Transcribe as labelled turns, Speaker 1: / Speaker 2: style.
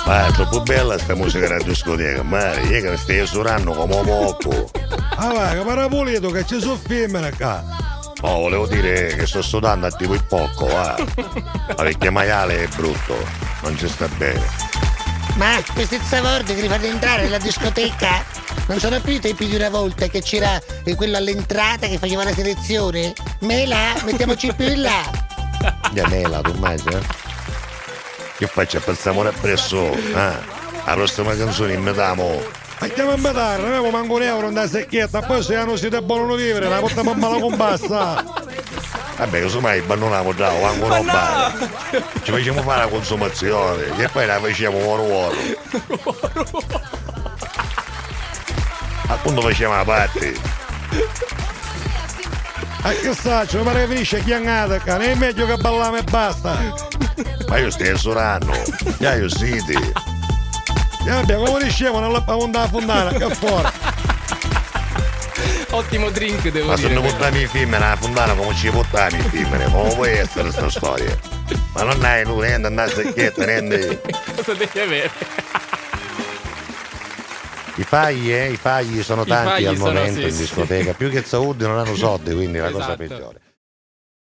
Speaker 1: Ma è troppo bella sta musica della discoteca, ma io che stai suonando come un mocco.
Speaker 2: Ah vai, che parapulito che ci sono femmine qua.
Speaker 1: Oh, volevo dire che sto sudando a tipo il pocco, va. Ma perché maiale è brutto, non ci sta bene.
Speaker 3: Ma questi zavordi che li fate entrare nella discoteca non sono più i tempi di una volta che c'era quello all'entrata che faceva la selezione? Mela, mettiamoci più in là.
Speaker 1: Ya mela, tu immagini? Che faccio? Passiamo appresso, La prossima canzone mettiamo.
Speaker 2: Andiamo a mettere, non avevo manco un euro da secchietta, poi se hanno siete buono vivere, la portiamo a mala con bassa.
Speaker 1: Vabbè, casomai abbandoniamo già, o anche non vale. Ci facciamo fare la consumazione, e poi la facciamo oro. Appunto facciamo la parte.
Speaker 2: A che saccio, mi pare che finisce chiangata, non è meglio che balliamo e basta.
Speaker 1: Ma io stai suonando, già io siti.
Speaker 2: Vabbè, come dicevamo, non la punta a fondare, che fuori.
Speaker 4: Ottimo drink, devo
Speaker 1: Ma se
Speaker 4: dire.
Speaker 1: non portiamo i film nella fontana come ci portiamo i film, come può essere questa storia? Ma non hai tu, niente, andare a secchietta, niente.
Speaker 4: Cosa devi avere?
Speaker 1: I fagli sono tanti
Speaker 4: fagli
Speaker 1: al
Speaker 4: sono,
Speaker 1: momento
Speaker 4: sì,
Speaker 1: in
Speaker 4: sì.
Speaker 1: discoteca, più che Saudi non hanno soldi, quindi è la cosa
Speaker 4: Esatto.
Speaker 1: peggiore.